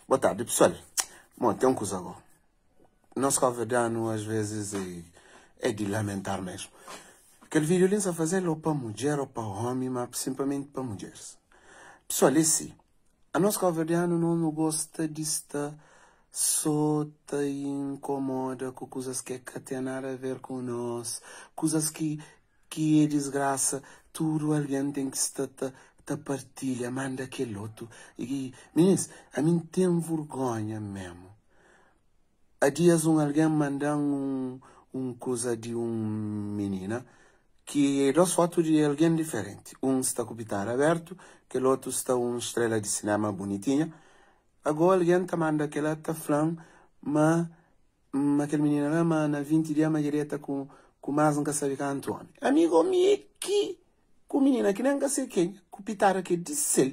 Boa tarde, pessoal. Bom, tem coisa agora. Nosso cabo-verdiano, às vezes, é de lamentar mesmo. Aquele vídeo ali está fazendo ou para mulher ou para homem, mas simplesmente para mulheres. Pessoal, é assim. A nosso cabo-verdiano não gosta de estar só incomoda com coisas que têm nada a ver com nós, coisas que é desgraça, tudo alguém tem que estar partilha, manda aquele outro. E, meninas, a mim tem vergonha mesmo. Há dias alguém manda coisa de menina que é duas fotos de alguém diferente. Um está com o pitar aberto, aquele outro está uma estrela de cinema bonitinha. Agora alguém está mandando aquela está falando, mas aquele menino lá, mas na 20 dias a direta com mais um que sabe canto homem. Amigo meu, que com menina que nem sei quem, com pitar aqui de sel.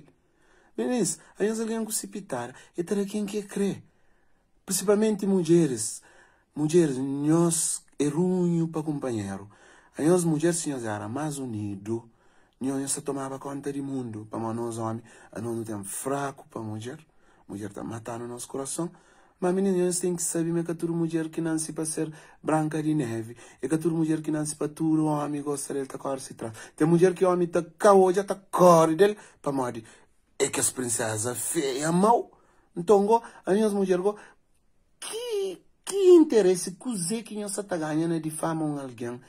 Beleza, aí alguém com se pitar, e terá quem quer crer. Principalmente mulheres. Mulheres, nós é ruim para companheiro. Aí as mulheres nós eram mais unidos. Nós se tomava conta do mundo. Para nós homens, nós não temos fraco para mulher. Mulher está matando nosso coração. Mas meninos têm que saber que toda mulher que não se para ser branca de neve. E que toda mulher que não se para todo homem gosta dele, tá cor se traz. Tem mulher que o homem tá caô, já tá cor dele. Para morrer. É que as princesas feias, mal. Então, as mulheres que interesse que nós está ganhando de fama alguém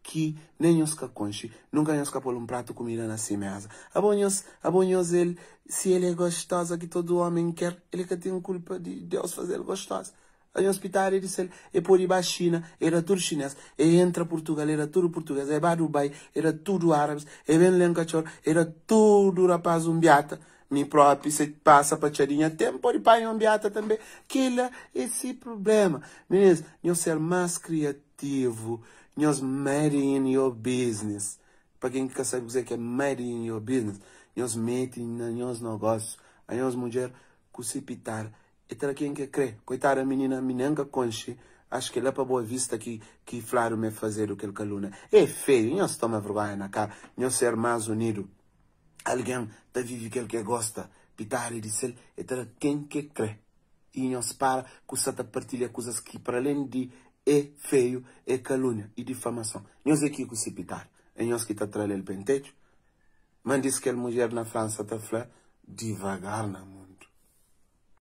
que nem nós que conche, nunca nós que pôr um prato de comida na sua mesa. Abonhos ele, se ele é gostosa que todo homem quer, ele que tem culpa de Deus fazer ele gostosa. Aí no hospital ele disse, é por ir para China, era tudo chinês, e entra Portugal, era tudo português, e vai Dubai, era tudo árabes, e vem Lencachor, era tudo rapaz umbiata. Me próprio, se passa para tirinha tempo de pai um beata também. Que é esse problema. Meninas, nós ser mais criativo, nós made in your business. Para quem quer saber dizer que é made in your business, nós metem nos negócios, a nós mulher cucipitar. E para quem quer crer, coitada a menina conche, acho que ela é para boa vista que Flávio me fazer o que ele caluna. É feio, nós toma vergonha na cara, nós ser mais unido. Alguém está vive aquele que gosta, pitar e dizer, é ter quem que crê. E nós para com essa partilha coisas que para além de é feio, é calúnia e difamação. Nós aqui com se pitar, é nós que está atrás do pentejo. Mas diz que a mulher na França está falando devagar na mulher.